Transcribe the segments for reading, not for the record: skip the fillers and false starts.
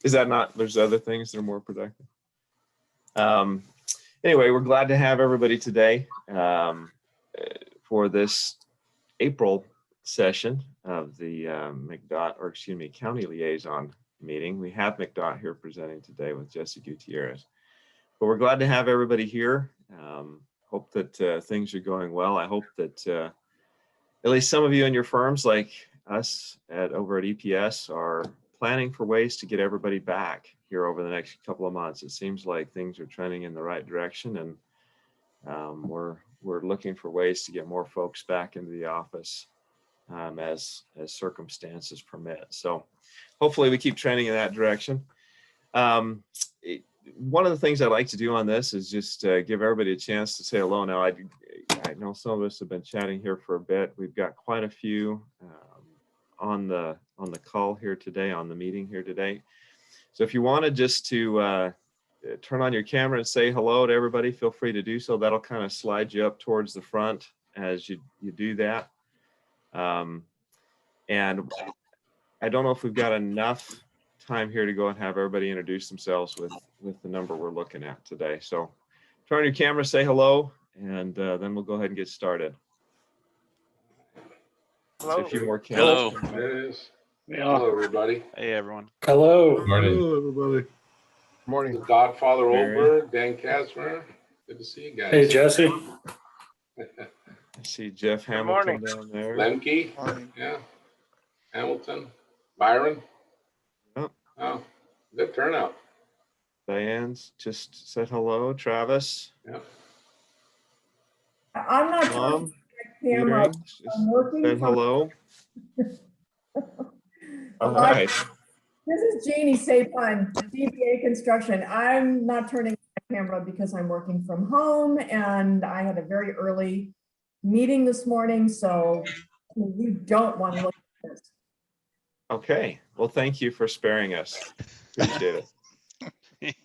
Is that not, there's other things that are more productive. Anyway, we're glad to have everybody today for this April session of the County Liaison meeting. We have McDonald here presenting today with Jesse Gutierrez. But we're glad to have everybody here. Hope that things are going well. I hope that at least some of you in your firms, like us over at EPS, are planning for ways to get everybody back here over the next couple of months. It seems like things are trending in the right direction, and we're looking for ways to get more folks back into the office as circumstances permit. So hopefully we keep trending in that direction. One of the things I like to do on this is just give everybody a chance to say hello. Now, I know some of us have been chatting here for a bit. We've got quite a few on the call here today, on the meeting here today. So if you wanted just to turn on your camera and say hello to everybody, feel free to do so. That'll kind of slide you up towards the front as you do that. And I don't know if we've got enough time here to go and have everybody introduce themselves with the number we're looking at today. So turn on your camera, say hello, and then we'll go ahead and get started. Hello. A few more Hello. There it is. Yeah. Hello, everybody. Hey, everyone. Hello. Morning. Hello, everybody. Morning. The Godfather Mary. Oldberg, Dan Kazmer. Good to see you guys. Hey, Jesse. I see Jeff Good Hamilton morning. down there. Lemke. Morning. Yeah. Hamilton. Byron. Yep. Oh, good turnout. Diane's just said hello. Travis. Yeah. I'm not Mom. turning my camera. Peter just I'm working said from- hello. All Hi. right. This is Jeannie Sapine, DBA Construction. I'm not turning my camera because I'm working from home and I had a very early meeting this morning, so you don't want to look at this. Okay. Well, thank you for sparing us. Appreciate it.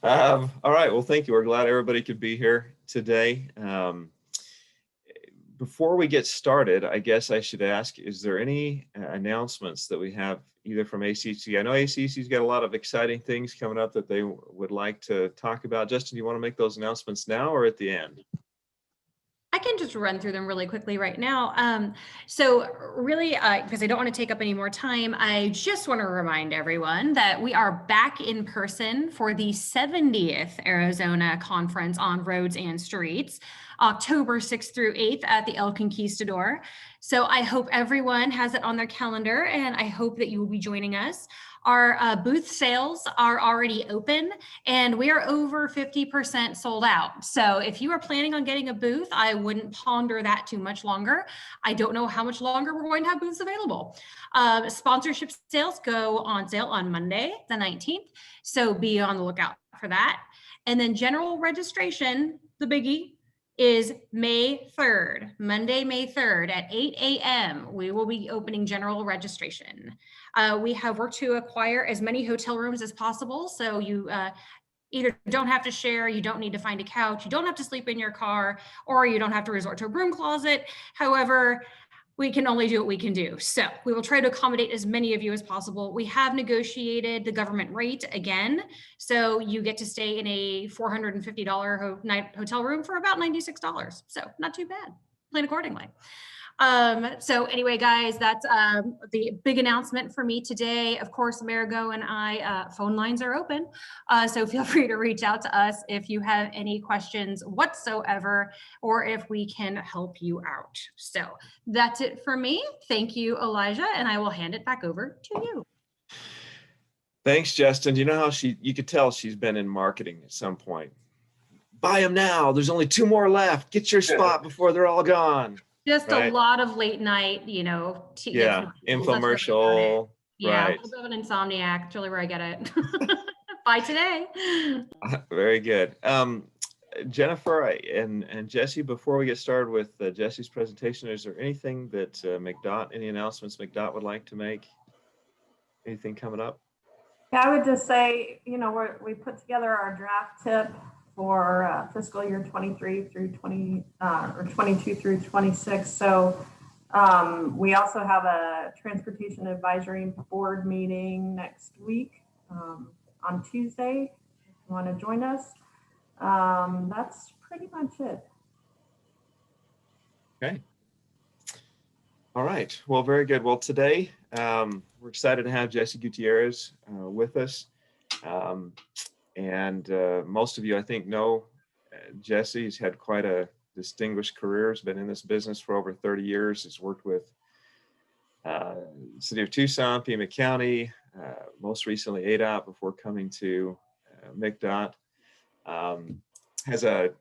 All right. Well, thank you. We're glad everybody could be here today. Before we get started, I guess I should ask, is there any announcements that we have either from ACEC? I know ACEC's got a lot of exciting things coming up that they would like to talk about. Justin, do you want to make those announcements now or at the end? I can just run through them really quickly right now. So really, because I don't want to take up any more time, I just want to remind everyone that we are back in person for the 70th Arizona Conference on Roads and Streets, October 6th through 8th at the El Conquistador. So I hope everyone has it on their calendar, and I hope that you will be joining us. Our booth sales are already open and we are over 50% sold out. So if you are planning on getting a booth, I wouldn't ponder that too much longer. I don't know how much longer we're going to have booths available. Sponsorship sales go on sale on Monday, the 19th. So be on the lookout for that. And then general registration, the biggie, is May 3rd, Monday, May 3rd at 8 a.m. We will be opening general registration. We have worked to acquire as many hotel rooms as possible. So you either don't have to share, you don't need to find a couch, you don't have to sleep in your car, or you don't have to resort to a broom closet. However, we can only do what we can do. So we will try to accommodate as many of you as possible. We have negotiated the government rate again. So you get to stay in a $450 night hotel room for about $96. So not too bad. Plan accordingly. So anyway, guys, that's the big announcement for me today. Of course, Marigo and I, phone lines are open. So feel free to reach out to us if you have any questions whatsoever, or if we can help you out. So that's it for me. Thank you, Elijah, and I will hand it back over to you. Thanks, Justin. You know how you could tell she's been in marketing at some point. Buy them now. There's only 2 more left. Get your spot before they're all gone. Just right? A lot of late night, Infomercial. Yeah, right. A little bit of an insomniac. That's really where I get it. Bye today. Very good. Jennifer and Jesse, before we get started with Jesse's presentation, is there anything that any announcements McDonald would like to make? Anything coming up? Yeah, I would just say, we put together our draft tip for fiscal year 23 through 20 or 22 through 26. So We also have a Transportation Advisory Board meeting next week on Tuesday. If you want to join us, that's pretty much it. Okay. All right. Well, very good. Well, today we're excited to have Jesse Gutierrez with us. Most of you, I think, know Jesse. He's had quite a distinguished career. He's been in this business for over 30 years. He's worked with City of Tucson, Pima County, most recently ADOT before coming to McDonald. Has a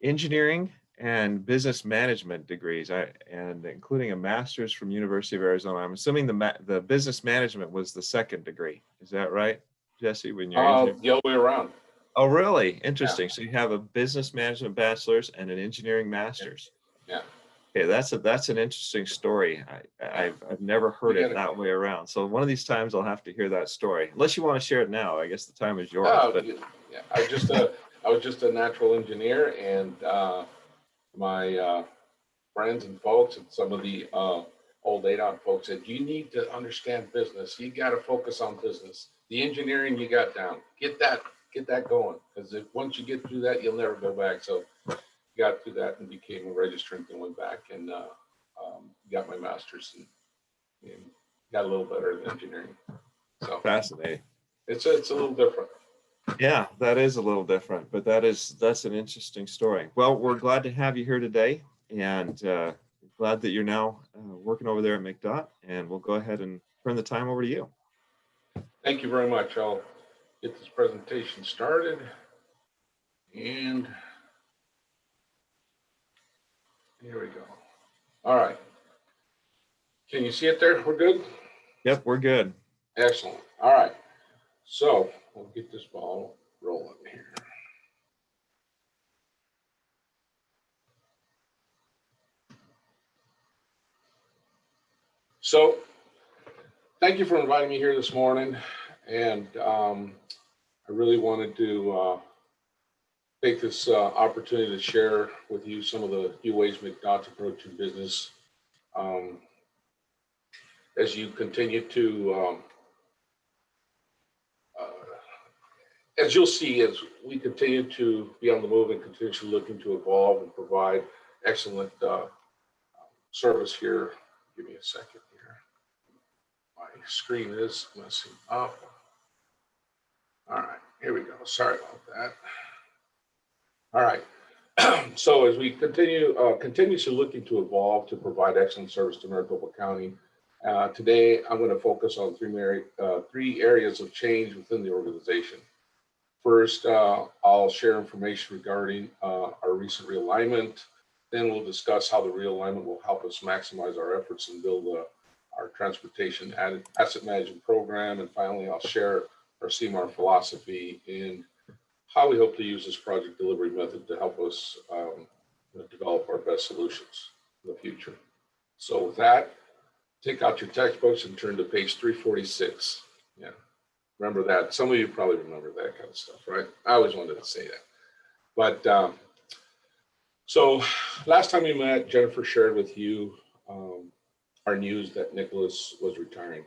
engineering and business management degrees, and including a master's from University of Arizona. I'm assuming the business management was the second degree. Is that right, Jesse? When you're The other way around. Oh, really? Interesting. Yeah. So you have a business management bachelor's and an engineering master's. Yeah. Okay, that's an interesting story. I've never heard it that way around. So one of these times I'll have to hear that story. Unless you want to share it now, I guess the time is yours. Yeah, I was just a natural engineer, and my friends and folks and some of the old ADOT folks said, you need to understand business. You got to focus on business. The engineering you got down. Get that going, because once you get through that, you'll never go back. So got through that and became a registrant and went back and got my master's and got a little better at engineering. So fascinating. It's a little different. Yeah, that is a little different, but that's an interesting story. Well, we're glad to have you here today, and glad that you're now working over there at McDonald, and we'll go ahead and turn the time over to you. Thank you very much. I'll get this presentation started, and here we go. All right. Can you see it there? We're good? Yep, we're good. Excellent. All right. So we'll get this ball rolling here. So thank you for inviting me here this morning. And I really wanted to take this opportunity to share with you some of the new ways McDonald's approaching business. As you continue to, as you'll see, as we continue to be on the move and continuously looking to evolve and provide excellent service here. Give me a second here. My screen is messing up. All right, here we go. Sorry about that. All right. So as we continuously looking to evolve to provide excellent service to Maricopa County, today I'm going to focus on three areas of change within the organization. First, I'll share information regarding our recent realignment. Then we'll discuss how the realignment will help us maximize our efforts and build our transportation asset management program. And finally, I'll share our CMAR philosophy and how we hope to use this project delivery method to help us develop our best solutions in the future. So with that, take out your textbooks and turn to page 346. Yeah, remember that. Some of you probably remember that kind of stuff, right? I always wanted to say that. But so last time we met, Jennifer shared with you our news that Nicholas was retiring.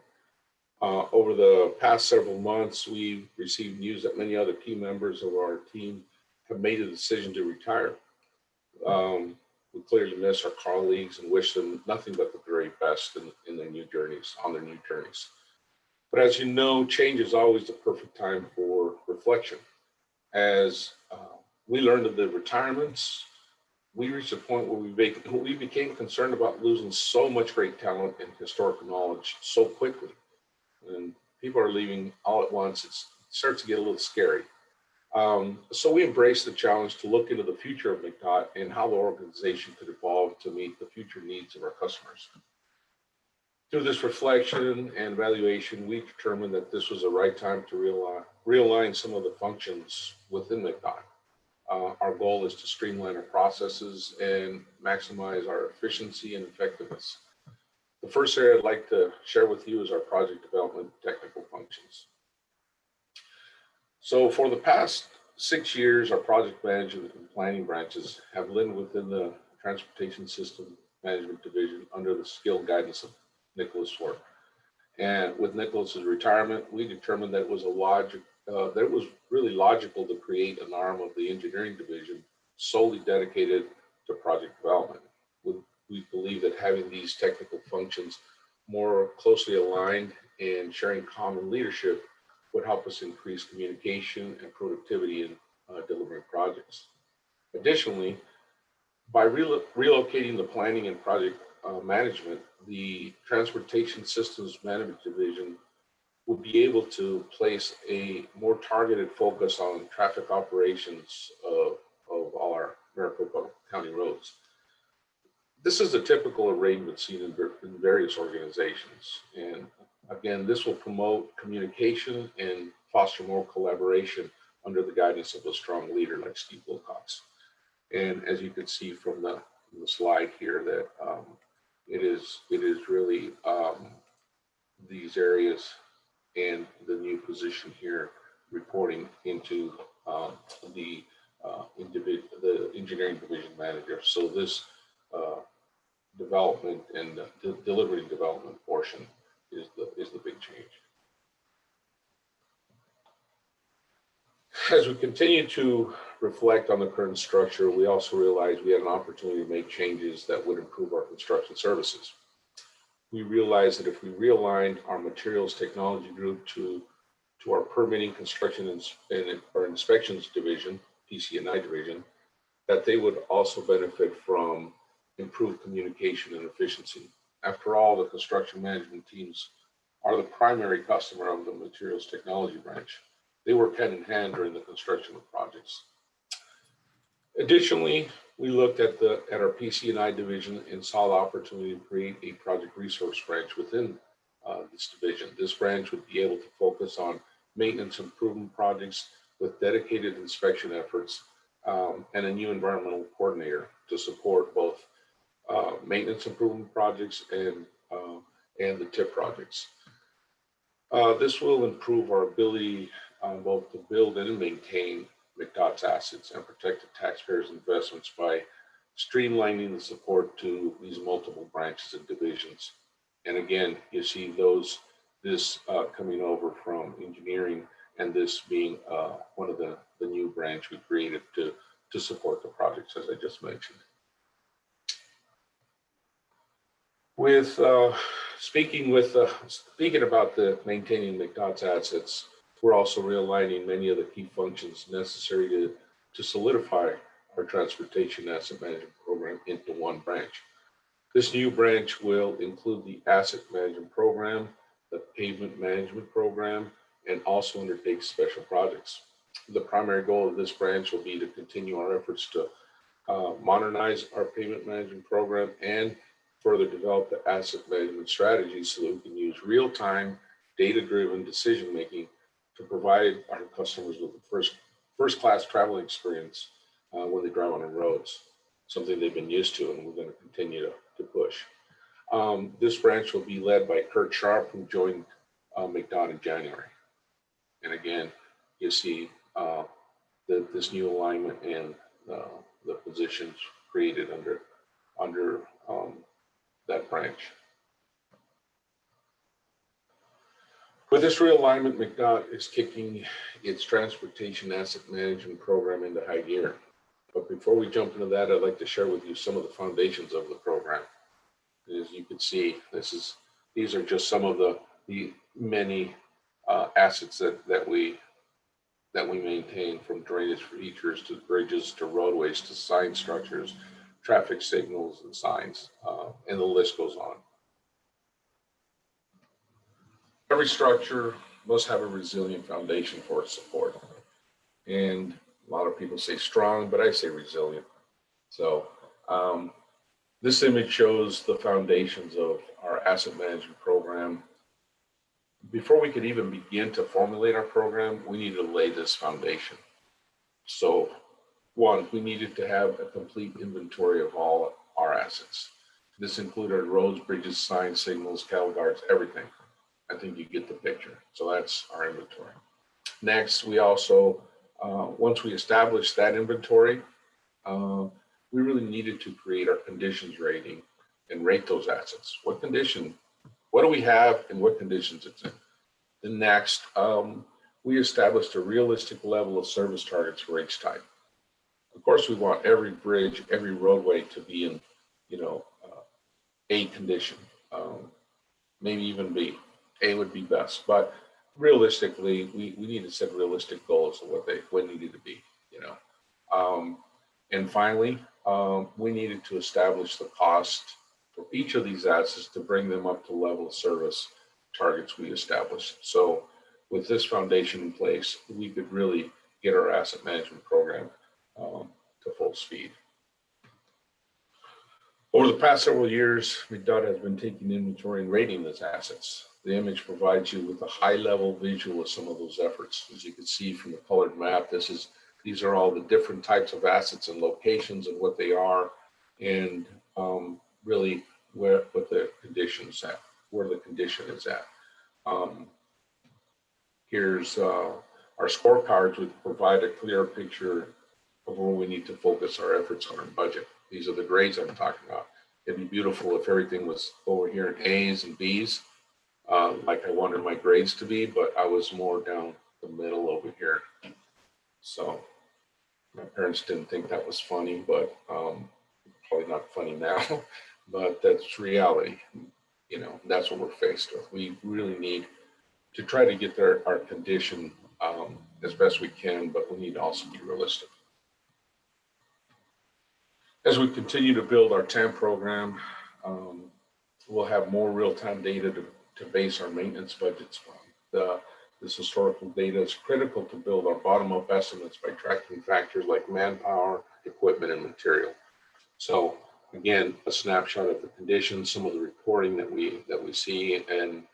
Over the past several months, we've received news that many other key members of our team have made a decision to retire. We clearly miss our colleagues and wish them nothing but the very best in their new journeys, on their new journeys. But as you know, change is always the perfect time for reflection. As we learned of the retirements, we reached a point where we became concerned about losing so much great talent and historical knowledge so quickly. And people are leaving all at once. It starts to get a little scary. So we embraced the challenge to look into the future of McDOT and how the organization could evolve to meet the future needs of our customers. Through this reflection and evaluation, we determined that this was the right time to realign some of the functions within McDOT. Our goal is to streamline our processes and maximize our efficiency and effectiveness. The first area I'd like to share with you is our project development technical functions. So for the past 6 years, our project management and planning branches have lived within the transportation system Management Division under the skilled guidance of Nicholas Swartz. And with Nicholas's retirement, we determined that it was really logical to create an arm of the engineering division solely dedicated to project development. We believe that having these technical functions more closely aligned and sharing common leadership would help us increase communication and productivity in delivering projects. Additionally, by relocating the planning and project management, the Transportation Systems Management Division will be able to place a more targeted focus on traffic operations of all our Maricopa County roads. This is a typical arrangement seen in various organizations. And again, this will promote communication and foster more collaboration under the guidance of a strong leader like Steve Wilcox. And as you can see from the slide here, that it is really these areas and the new position here reporting into the engineering division manager. So this development and the delivery and development portion is the big change. As we continue to reflect on the current structure, we also realized we had an opportunity to make changes that would improve our construction services. We realized that if we realigned our materials technology group to our permitting, construction, and our inspections division, PC&I division, that they would also benefit from improved communication and efficiency. After all, the construction management teams are the primary customer of the materials technology branch. They work hand in hand during the construction of projects. Additionally, we looked at our PC&I division and saw the opportunity to create a project resource branch within this division. This branch would be able to focus on maintenance improvement projects with dedicated inspection efforts and a new environmental coordinator to support both maintenance improvement projects and the TIP projects. This will improve our ability both to build and maintain McDOT's assets and protect the taxpayers' investments by streamlining the support to these multiple branches and divisions. And again, you see this coming over from engineering, and this being one of the new branch we created to support the projects, as I just mentioned. With speaking about the maintaining McDOT's assets, we're also realigning many of the key functions necessary to solidify our transportation asset management program into one branch. This new branch will include the asset management program, the pavement management program, and also undertake special projects. The primary goal of this branch will be to continue our efforts to modernize our pavement management program and further develop the asset management strategy so that we can use real-time, data-driven decision-making to provide our customers with the first-class travel experience when they drive on our roads, something they've been used to, and we're going to continue to push. This branch will be led by Kurt Sharp, who joined McDonald in January. And again, you see this new alignment and the positions created under that branch. With this realignment, McDonald is kicking its transportation asset management program into high gear. But before we jump into that, I'd like to share with you some of the foundations of the program. As you can see, these are just some of the many assets that we maintain, from drainage features to bridges to roadways to sign structures, traffic signals and signs, and the list goes on. Every structure must have a resilient foundation for its support. And a lot of people say strong, but I say resilient. So this image shows the foundations of our asset management program. Before we could even begin to formulate our program, we needed to lay this foundation. So one, we needed to have a complete inventory of all our assets. This included roads, bridges, signs, signals, cattle guards, everything. I think you get the picture. So that's our inventory. Next, we also, once we established that inventory, we really needed to create our conditions rating and rate those assets. What condition, what do we have and what conditions it's in? The next, we established a realistic level of service targets for each type. Of course, we want every bridge, every roadway to be in, A condition, maybe even B. A would be best, but realistically, we need to set realistic goals of what needed to be, And finally, we needed to establish the cost for each of these assets to bring them up to level of service targets we established. So with this foundation in place, we could really get our asset management program to full speed. Over the past several years, McDonald has been taking inventory and rating those assets. The image provides you with a high-level visual of some of those efforts. As you can see from the colored map, these are all the different types of assets and locations and what they are, and really what the conditions at, where the condition is at. Here's our scorecards, which provide a clear picture of where we need to focus our efforts on our budget. These are the grades I'm talking about. It'd be beautiful if everything was over here in A's and B's, like I wanted my grades to be, but I was more down the middle over here. So my parents didn't think that was funny, but probably not funny now, but that's reality. That's what we're faced with. We really need to try to get our condition as best we can, but we need to also be realistic. As we continue to build our TAM program, we'll have more real-time data to base our maintenance budgets on. This historical data is critical to build our bottom-up estimates by tracking factors like manpower, equipment, and material. So again, a snapshot of the conditions, some of the reporting that we see, and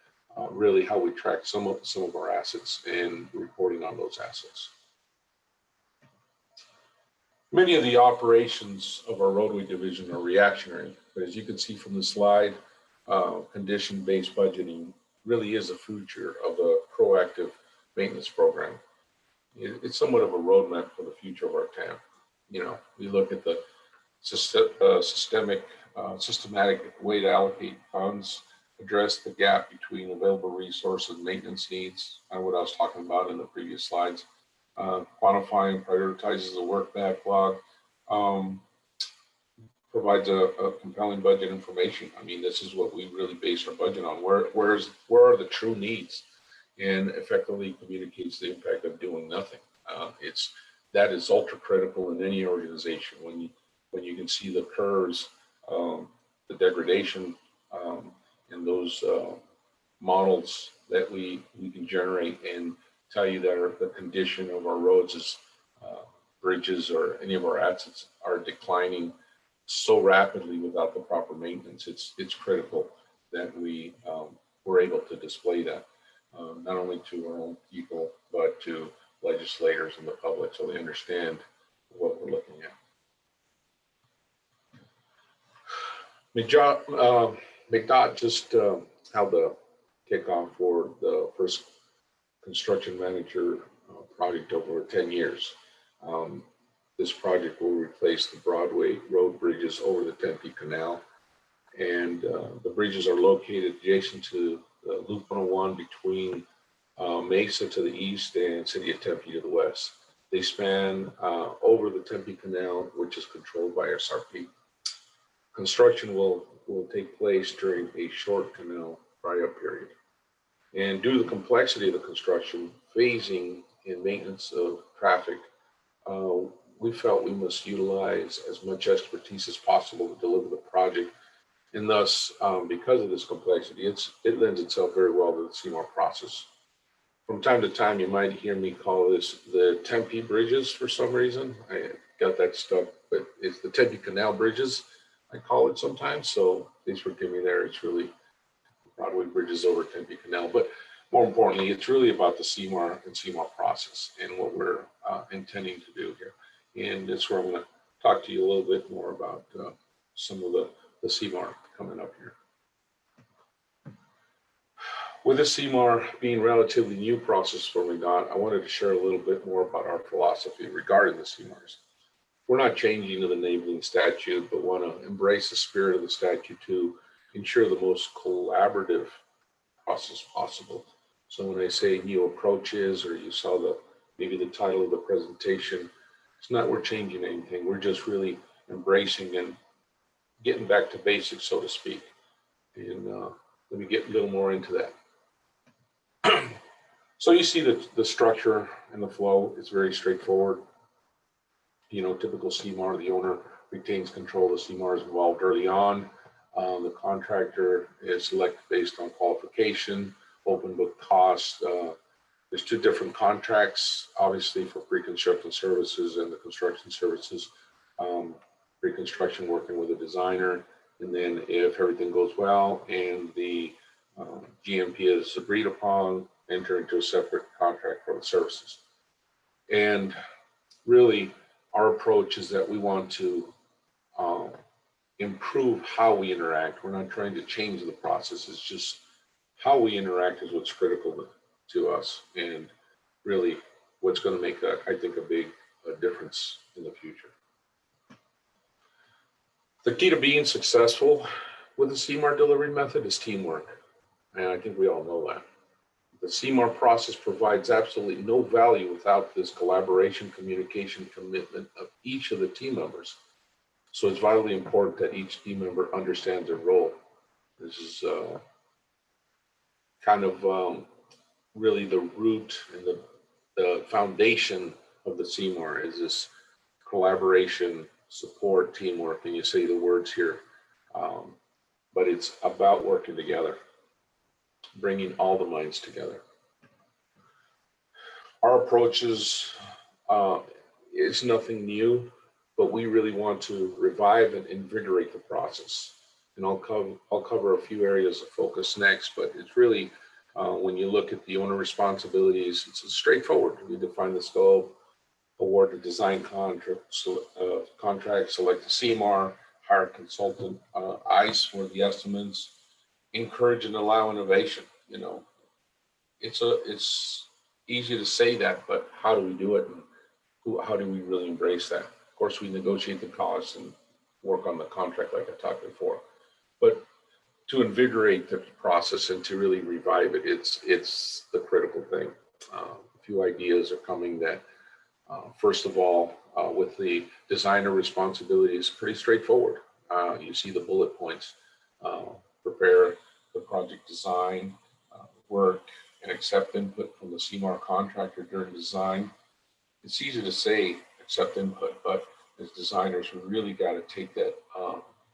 really how we track some of our assets and reporting on those assets. Many of the operations of our roadway division are reactionary, but as you can see from the slide, condition-based budgeting really is a feature of the proactive maintenance program. It's somewhat of a roadmap for the future of our TAM. We look at the systematic way to allocate funds, address the gap between available resources and maintenance needs, what I was talking about in the previous slides. Quantifying, prioritizes the work backlog, provides a compelling budget information. I mean, this is what we really base our budget on. Where are the true needs, and effectively communicates the impact of doing nothing. That is ultra critical in any organization. When you can see the curves, the degradation, and those models that we can generate and tell you that the condition of our roads is bridges or any of our assets are declining so rapidly without the proper maintenance. It's critical that we're able to display that not only to our own people but to legislators and the public, so they understand what we're looking at. McDOT just held the kickoff for the first construction manager project over 10 years. This project will replace the Broadway road bridges over the Tempe Canal. And the bridges are located adjacent to Loop 101 between Mesa to the east and City of Tempe to the west. They span over the Tempe Canal, which is controlled by SRP. Construction will take place during a short canal dry-up period. And due to the complexity of the construction, phasing, and maintenance of traffic, we felt we must utilize as much expertise as possible to deliver the project. And thus, because of this complexity, it lends itself very well to the CMAR process. From time to time, you might hear me call this the Tempe bridges for some reason. I got that stuck, but it's the Tempe Canal bridges, I call it sometimes. So please forgive me there. It's really Broadway bridges over Tempe Canal. But more importantly, it's really about the CMAR and CMAR process and what we're intending to do here. And that's where I'm going to talk to you a little bit more about some of the CMAR coming up here. With the CMAR being a relatively new process for McDonald, I wanted to share a little bit more about our philosophy regarding the CMARs. we're not changing the enabling statute, but want to embrace the spirit of the statute to ensure the most collaborative process possible. So when I say new approaches, or you saw maybe the title of the presentation, it's not we're changing anything. We're just really embracing and getting back to basics, so to speak. And let me get a little more into that. So you see the structure and the flow is very straightforward. You know, typical CMAR, the owner retains control. The CMAR is involved early on. The contractor is selected based on qualification, open book cost. There's two different contracts, obviously, for pre-construction services and the construction services. Pre-construction working with a designer, and then if everything goes well and the GMP is agreed upon, enter into a separate contract for the services. And really, our approach is that we want to improve how we interact. We're not trying to change the process. It's just how we interact is what's critical to us, and really what's going to make, I think, a big difference in the future. The key to being successful with the CMAR delivery method is teamwork, and I think we all know that. The CMAR process provides absolutely no value without this collaboration, communication, commitment of each of the team members. So it's vitally important that each team member understands their role. This is kind of really the root and the foundation of the CMAR is this collaboration, support, teamwork, and you say the words here, but it's about working together, bringing all the minds together. Our approach is nothing new, but we really want to revive and invigorate the process. And I'll cover a few areas of focus next, but it's really, when you look at the owner responsibilities, it's straightforward. We define the scope, award the design contract, select the CMAR, hire a consultant, ICE for the estimates, encourage and allow innovation. You know, it's easy to say that, but how do we do it, and how do we really embrace that? Of course, we negotiate the costs and work on the contract like I talked before, but to invigorate the process and to really revive it, it's the critical thing. A few ideas are coming that, first of all, with the designer responsibilities, pretty straightforward. You see the bullet points: prepare the project design, work and accept input from the CMAR contractor during design. It's easy to say accept input, but as designers, we really got to take that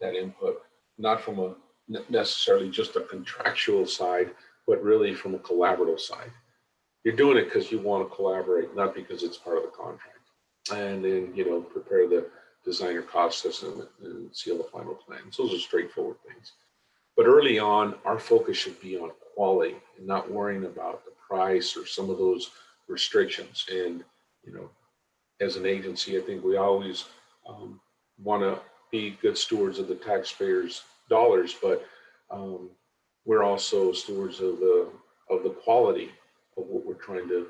that input, not from a necessarily just a contractual side, but really from a collaborative side. You're doing it because you want to collaborate, not because it's part of the contract. And then, you know, prepare the designer cost estimate and seal the final plans. Those are straightforward things. But early on, our focus should be on quality and not worrying about the price or some of those restrictions. And, you know, as an agency, I think we always want to be good stewards of the taxpayers' dollars, but we're also stewards of the quality of what we're trying to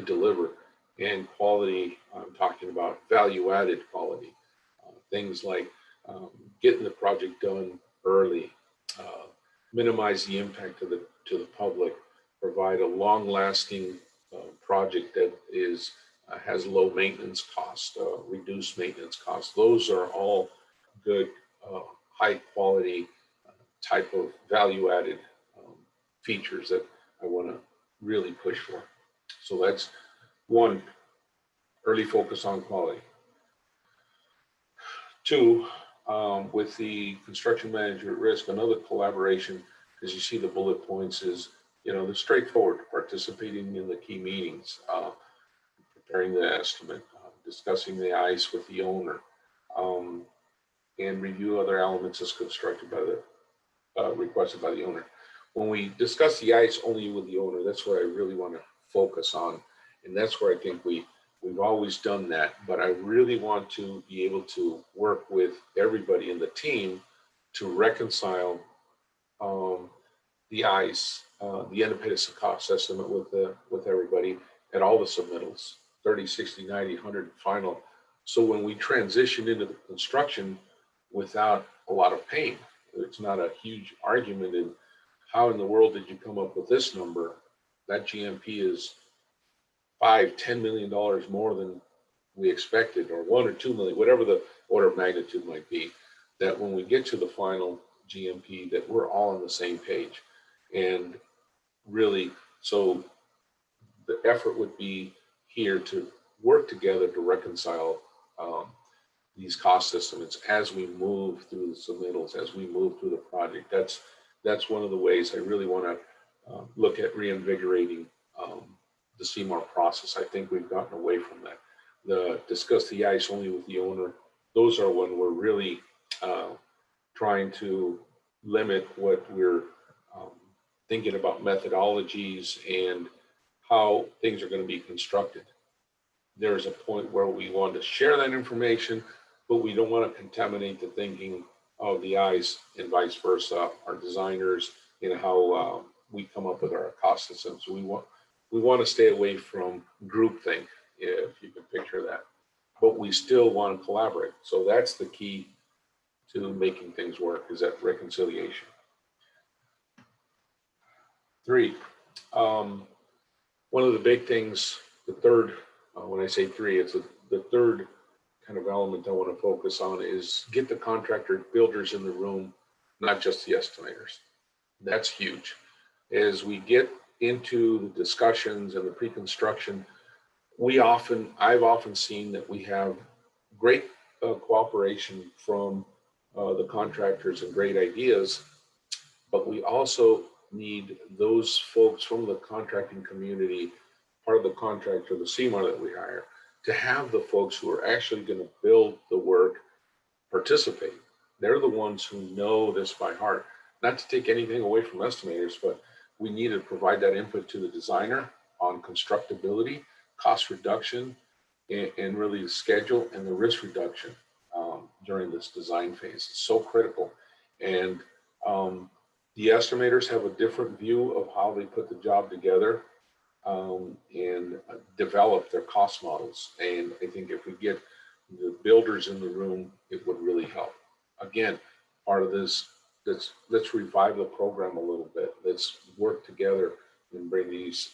deliver. And quality, I'm talking about value-added quality, things like getting the project done early, minimize the impact to the public, provide a long-lasting project that has low maintenance cost, reduced maintenance costs. Those are all good, high-quality type of value-added features that I want to really push for. So that's one, early focus on quality. Two, with the construction manager at risk, another collaboration, as you see the bullet points, is, you know, the straightforward, participating in the key meetings, preparing the estimate, discussing the ICE with the owner, and review other elements as constructed by the requested by the owner. When we discuss the ICE only with the owner, that's what I really want to focus on. And that's where I think we've always done that, but I really want to be able to work with everybody in the team to reconcile the ICE, the independent cost estimate with everybody at all the submittals, 30, 60, 90, 100 final, So when we transition into the construction without a lot of pain, it's not a huge argument in how in the world did you come up with this number? That GMP is $5-10 million more than we expected, or 1 or 2 million, whatever the order of magnitude might be, that when we get to the final GMP, that we're all on the same page. And really, so the effort would be here to work together to reconcile these cost estimates as we move through the submittals, as we move through the project. That's one of the ways I really want to look at reinvigorating the CMAR process. I think we've gotten away from that. Discuss the ICE only with the owner. Those are when we're really trying to limit what we're thinking about methodologies and how things are going to be constructed. There's a point where we want to share that information, but we don't want to contaminate the thinking of the ICE and vice versa, our designers, and how we come up with our cost systems. We want to stay away from groupthink, if you can picture that, but we still want to collaborate. So that's the key to making things work, is that reconciliation. 3, one of the big things, the third, when I say 3, it's the third kind of element I want to focus on is get the contractor builders in the room, not just the estimators. That's huge. As we get into the discussions and the pre-construction, I've often seen that we have great cooperation from the contractors and great ideas, but we also need those folks from the contracting community, part of the contract or the CMAR that we hire, to have the folks who are actually going to build the work participate. They're the ones who know this by heart. Not to take anything away from estimators, but we need to provide that input to the designer on constructability, cost reduction, and really the schedule and the risk reduction during this design phase. It's so critical. And the estimators have a different view of how they put the job together and develop their cost models. And I think if we get the builders in the room, it would really help. Again, part of this, let's revive the program a little bit. Let's work together and bring these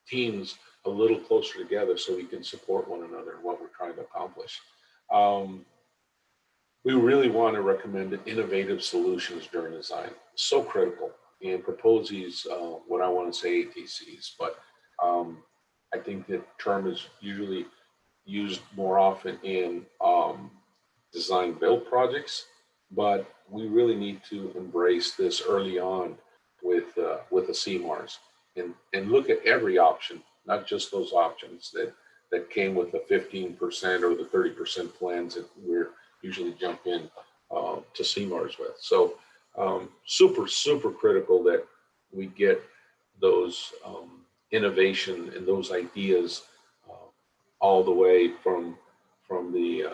teams a little closer together so we can support one another in what we're trying to accomplish. We really want to recommend innovative solutions during design. So critical. And propose these, what I want to say ATCs, but I think the term is usually used more often in design build projects, but we really need to embrace this early on with the CMARs and look at every option, not just those options that came with the 15% or the 30% plans that we're usually jump in to CMARs with. So super, super critical that we get those innovation and those ideas all the way from the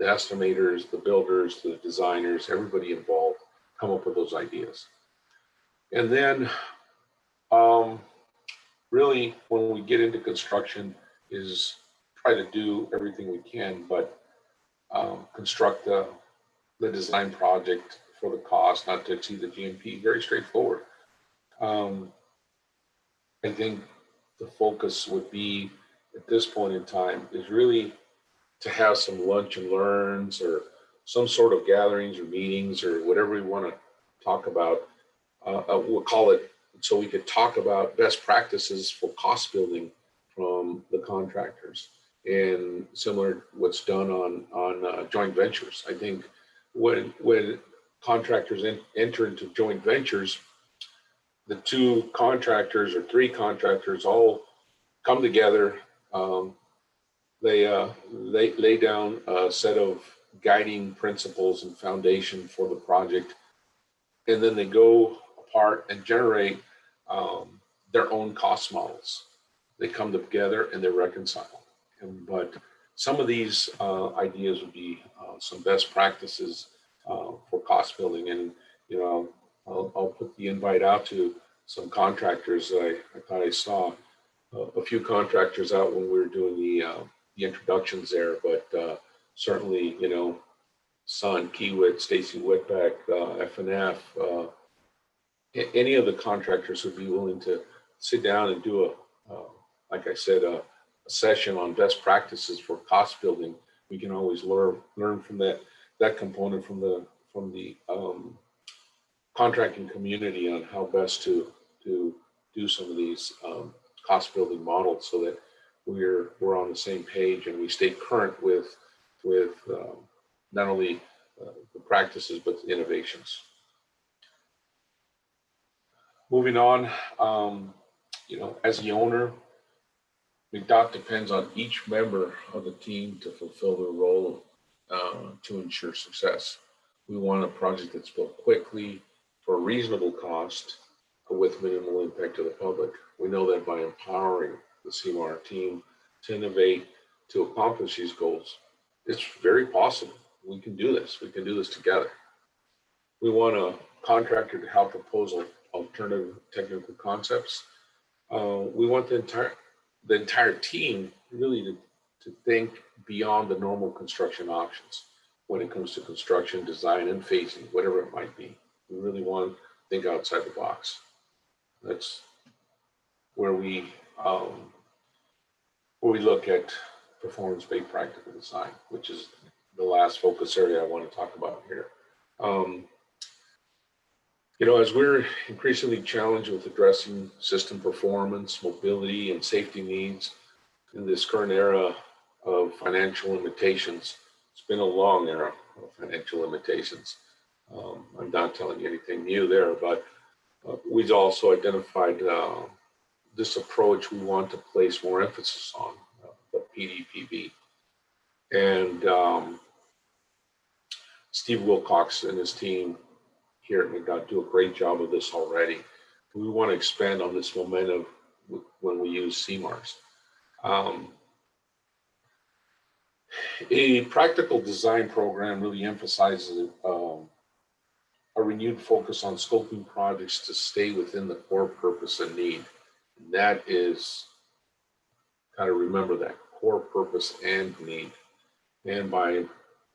estimators, the builders, to the designers, everybody involved, come up with those ideas. And then really when we get into construction is try to do everything we can, but construct the design project for the cost, not to exceed the GMP, very straightforward. I think the focus would be at this point in time is really to have some lunch and learns or some sort of gatherings or meetings or whatever we want to talk about. We'll call it so we could talk about best practices for cost building from the contractors and similar to what's done on joint ventures. I think when contractors enter into joint ventures, the 2 contractors or 3 contractors all come together. They lay down a set of guiding principles and foundation for the project, and then they go apart and generate their own cost models. They come together and they reconcile. But some of these ideas would be some best practices for cost building. And I'll put the invite out to some contractors. I thought I saw a few contractors out when we were doing the introductions there, but certainly, Sun, Kiewit, Stacy Whitbeck, FNF, any of the contractors would be willing to sit down and do like I said, a session on best practices for cost building. We can always learn from that component from the contracting community on how best to do some of these cost building models so that we're on the same page and we stay current with not only the practices but the innovations. Moving on, as the owner, McDonald depends on each member of the team to fulfill their role to ensure success. We want a project that's built quickly for a reasonable cost with minimal impact to the public. We know that by empowering the CMAR team to innovate to accomplish these goals, it's very possible. We can do this. We can do this together. We want a contractor to help propose alternative technical concepts. We want the entire team really to think beyond the normal construction options when it comes to construction, design, and phasing, whatever it might be. We really want to think outside the box. That's where we look at performance-based practical design, which is the last focus area I want to talk about here. As we're increasingly challenged with addressing system performance, mobility, and safety needs in this current era of financial limitations, it's been a long era of financial limitations. I'm not telling you anything new there, but we've also identified this approach we want to place more emphasis on, the PDPB. And Steve Wilcox and his team here at Mcdonald do a great job of this already. We want to expand on this momentum when we use CMARs. A practical design program really emphasizes a renewed focus on scoping projects to stay within the core purpose and need. And that is, gotta remember that, core purpose and need. And by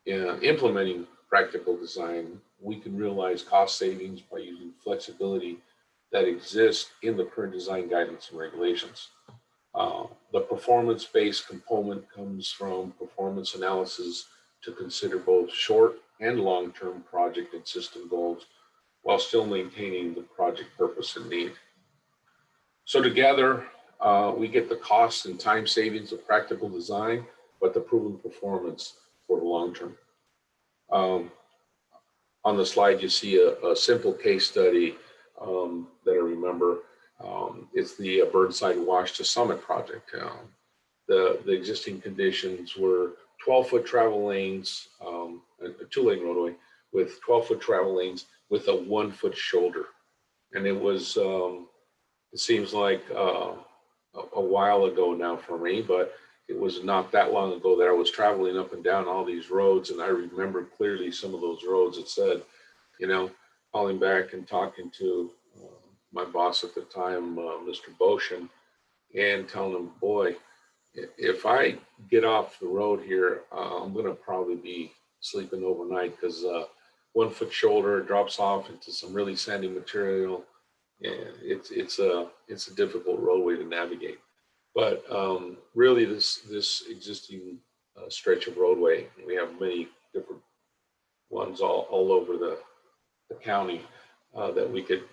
implementing practical design, we can realize cost savings by using flexibility that exists in the current design guidance and regulations. The performance-based component comes from performance analysis to consider both short and long-term project and system goals while still maintaining the project purpose and need. So together, we get the cost and time savings of practical design, but the proven performance for the long term. On the slide, you see a simple case study that I remember. It's the Burnside Wash to Summit project. The existing conditions were 12-foot travel lanes, a two-lane roadway with 12-foot travel lanes with a 1-foot shoulder. And it was, it seems like a while ago now for me, but it was not that long ago that I was traveling up and down all these roads. And I remember clearly some of those roads that said, calling back and talking to my boss at the time, Mr. Boshin, and telling him, boy, if I get off the road here, I'm going to probably be sleeping overnight because 1-foot shoulder drops off into some really sandy material. And it's a difficult roadway to navigate. But really, this existing stretch of roadway, we have many different ones all over the county that we could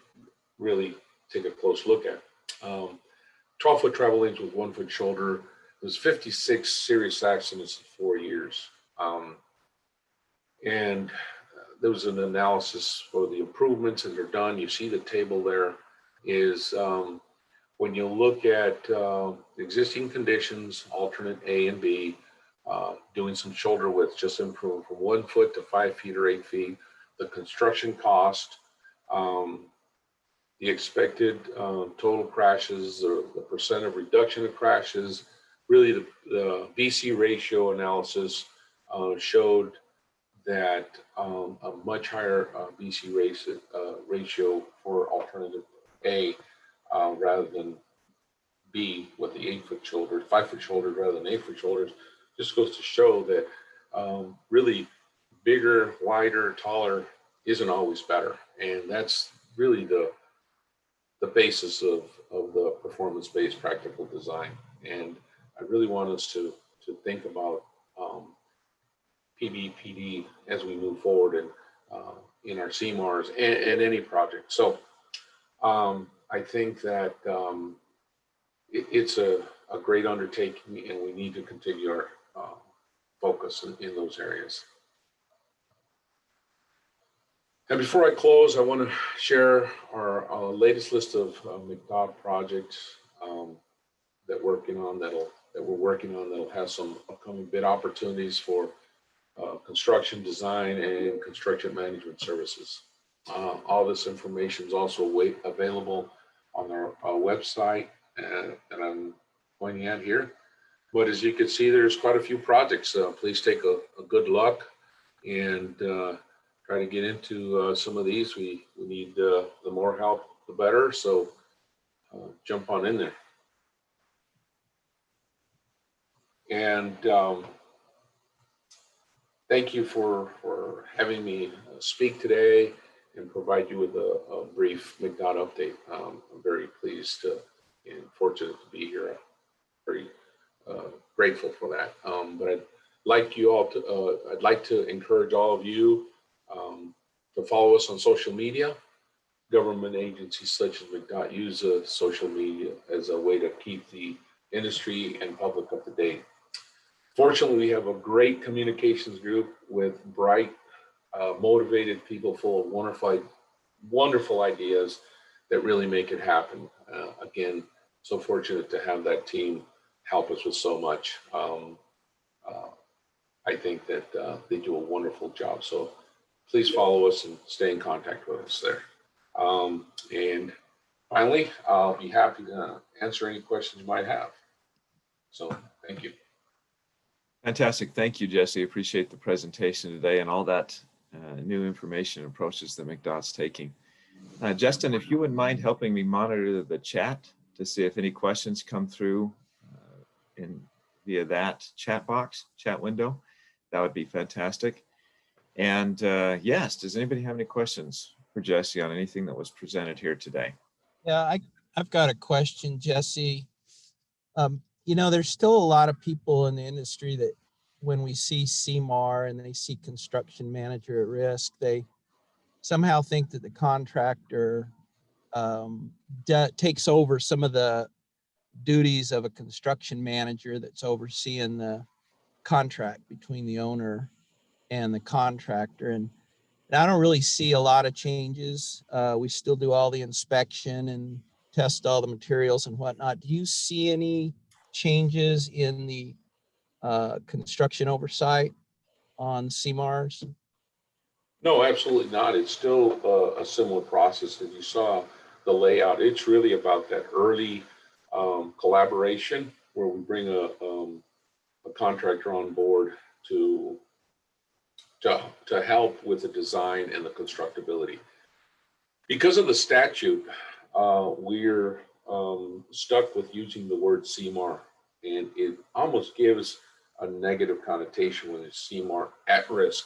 really take a close look at. 12-foot travel lanes with 1-foot shoulder. There's 56 serious accidents in 4 years. And there was an analysis for the improvements that are done. You see the table there is when you look at existing conditions, alternate A and B, doing some shoulder width, just improving from 1 foot to 5 feet or 8 feet, the construction cost, the expected total crashes, or the percent of reduction of crashes, really the BC ratio analysis showed that a much higher BC ratio for alternative A rather than B with the 8-foot shoulder, 5-foot shoulders rather than 8-foot shoulders, just goes to show that really bigger, wider, taller isn't always better. And that's really the basis of the performance-based practical design. And I really want us to think about PB/PD as we move forward and in our CMARs and any project. So I think that it's a great undertaking, and we need to continue our focus in those areas. And before I close, I want to share our latest list of Mcdonald projects that we're working on that'll have some upcoming bid opportunities for construction design and construction management services. All this information is also available on our website that I'm pointing at here. But as you can see, there's quite a few projects. Please take a good look and try to get into some of these. We need the more help, the better. So jump on in there. And thank you for having me speak today and provide you with a brief Mcdonald update. I'm very pleased and fortunate to be here. Very grateful for that. But I'd like to encourage all of you to follow us on social media. Government agencies such as Mcdonald use social media as a way to keep the industry and public up to date. Fortunately, we have a great communications group with bright, motivated people full of wonderful ideas that really make it happen. Again, so fortunate to have that team help us with so much. I think that they do a wonderful job. So please follow us and stay in contact with us there. And finally, I'll be happy to answer any questions you might have. So thank you. Fantastic. Thank you, Jesse. Appreciate the presentation today and all that new information and approaches that McDonald's taking. Justin, if you wouldn't mind helping me monitor the chat to see if any questions come through via that chat window, that would be fantastic. And yes, does anybody have any questions for Jesse on anything that was presented here today? Yeah, I've got a question, Jesse. You know, there's still a lot of people in the industry that when we see CMAR and they see construction manager at risk, they somehow think that the contractor takes over some of the duties of a construction manager that's overseeing the contract between the owner and the contractor. And I don't really see a lot of changes. We still do all the inspection and test all the materials and whatnot. Do you see any changes in the construction oversight on CMARs? No, absolutely not. It's still a similar process that you saw the layout. It's really about that early collaboration where we bring a contractor on board to help with the design and the constructability. Because of the statute, we're stuck with using the word CMAR, and it almost gives a negative connotation when it's CMAR at risk.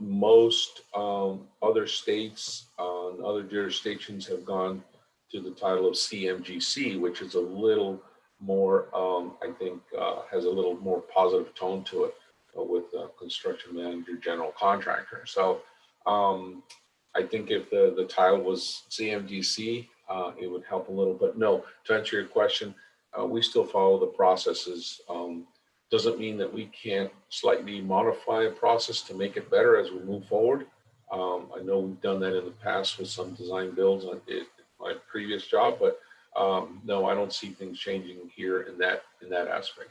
Most other states and other jurisdictions have gone to the title of CMGC, which is a little more, I think, has a little more positive tone to it with construction manager, general contractor. So I think if the title was CMGC, it would help a little. But no, to answer your question, we still follow the processes. Doesn't mean that we can't slightly modify a process to make it better as we move forward. I know we've done that in the past with some design builds on my previous job, but no, I don't see things changing here in that aspect.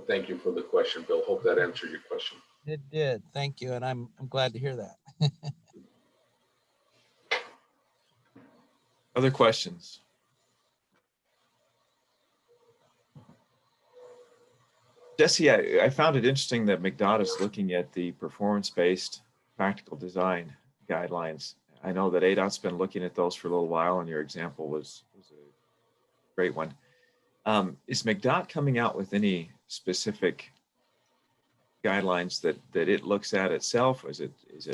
Thank you for the question, Bill. Hope that answered your question. It did. Thank you. And I'm glad to hear that. Other questions? Jesse, I found it interesting that McDonald is looking at the performance-based practical design guidelines. I know that ADOT's been looking at those for a little while, and your example was a great one. Is McDonald coming out with any specific guidelines that it looks at itself? Is it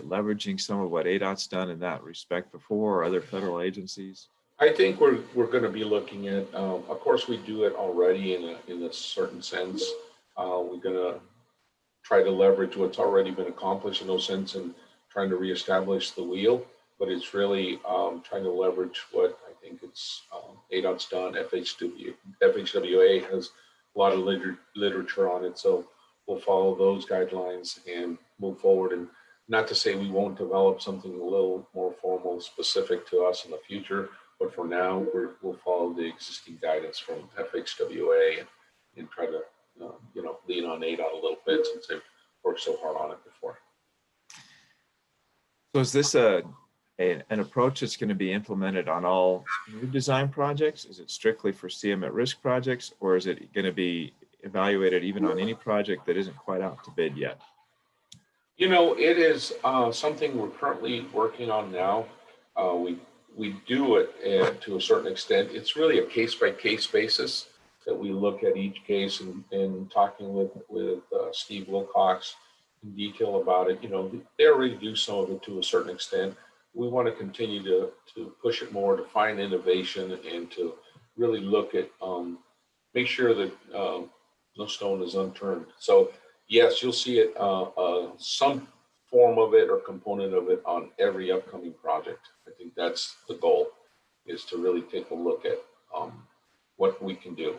leveraging some of what ADOT's done in that respect before, or other federal agencies? I think we're going to be looking at, of course, we do it already in a certain sense. We're going to try to leverage what's already been accomplished in those sense and trying to reestablish the wheel, but it's really trying to leverage what I think it's ADOT's done. FHWA has a lot of literature on it, so we'll follow those guidelines and move forward. And not to say we won't develop something a little more formal, specific to us in the future, but for now, we'll follow the existing guidance from FHWA and try to, lean on ADOT a little bit since they've worked so hard on it before. So is this an approach that's going to be implemented on all new design projects? Is it strictly for CM at risk projects, or is it going to be evaluated even on any project that isn't quite out to bid yet? It is something we're currently working on now. We do it to a certain extent. It's really a case-by-case basis that we look at each case, and talking with Steve Wilcox in detail about it. They already do some of it to a certain extent. We want to continue to push it more, to find innovation, and to really look at, make sure that no stone is unturned. So yes, you'll see it, some form of it or component of it on every upcoming project. I think that's the goal, is to really take a look at what we can do.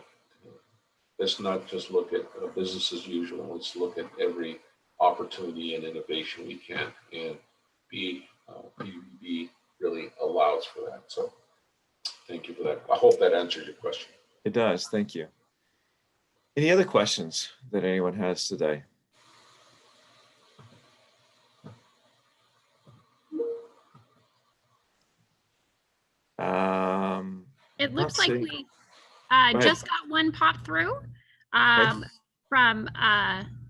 Let's not just look at business as usual. Let's look at every opportunity and innovation we can, and PUB really allows for that. So thank you for that. I hope that answers your question. It does. Thank you. Any other questions that anyone has today? It looks like see. we ahead. just got one pop through from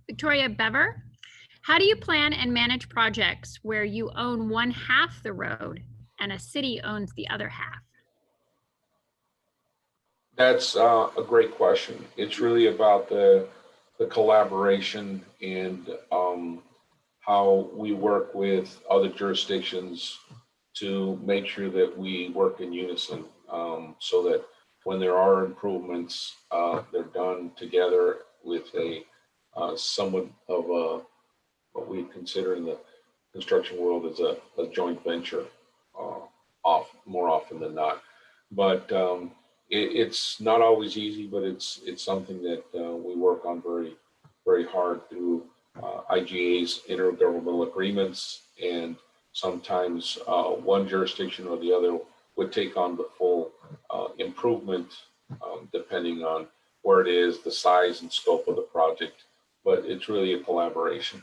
Victoria Bever. How do you plan and manage projects where you own one half the road and a city owns the other half? That's a great question. It's really about the collaboration and how we work with other jurisdictions to make sure that we work in unison, so that when there are improvements, they're done together with a somewhat of a, what we consider in the construction world as a joint venture, more often than not. But it's not always easy, but it's something that we work on very, very hard through IGA's intergovernmental agreements, and sometimes one jurisdiction or the other would take on the full improvement, depending on where it is, the size and scope of the project. But it's really a collaboration.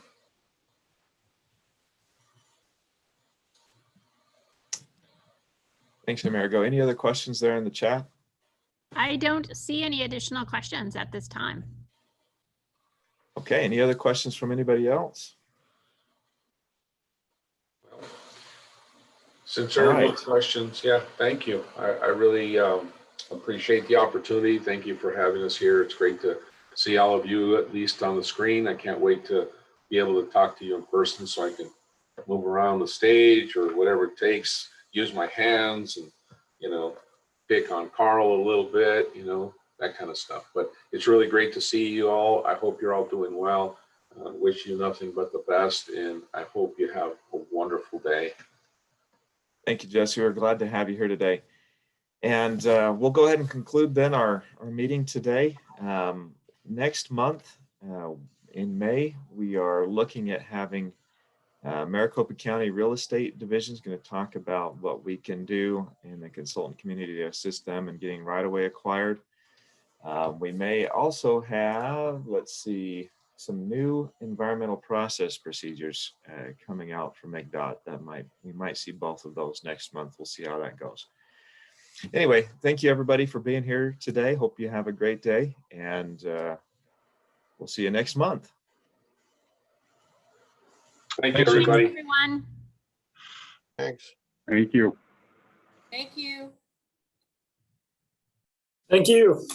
Thanks, Amerigo. Any other questions there in the chat? I don't see any additional questions at this time. Okay, any other questions from anybody else? Since there are no Right. questions, yeah, thank you. I really appreciate the opportunity. Thank you for having us here. It's great to see all of you, at least on the screen. I can't wait to be able to talk to you in person so I can move around the stage or whatever it takes, use my hands and, pick on Carl a little bit, that kind of stuff. But it's really great to see you all. I hope you're all doing well. Wish you nothing but the best, and I hope you have a wonderful day. Thank you, Jesse. We're glad to have you here today. And we'll go ahead and conclude then our meeting today. Next month, in May, we are looking at having Maricopa County Real Estate Division is going to talk about what we can do in the consultant community to assist them in getting right-of-way acquired. We may also have, some new environmental process procedures coming out from McDonald. We might see both of those next month. We'll see how that goes. Anyway, thank you everybody for being here today. Hope you have a great day, and we'll see you next month. Thank you, everybody. Thanks, everyone. Thanks. Thank you. Thank you. Thank you.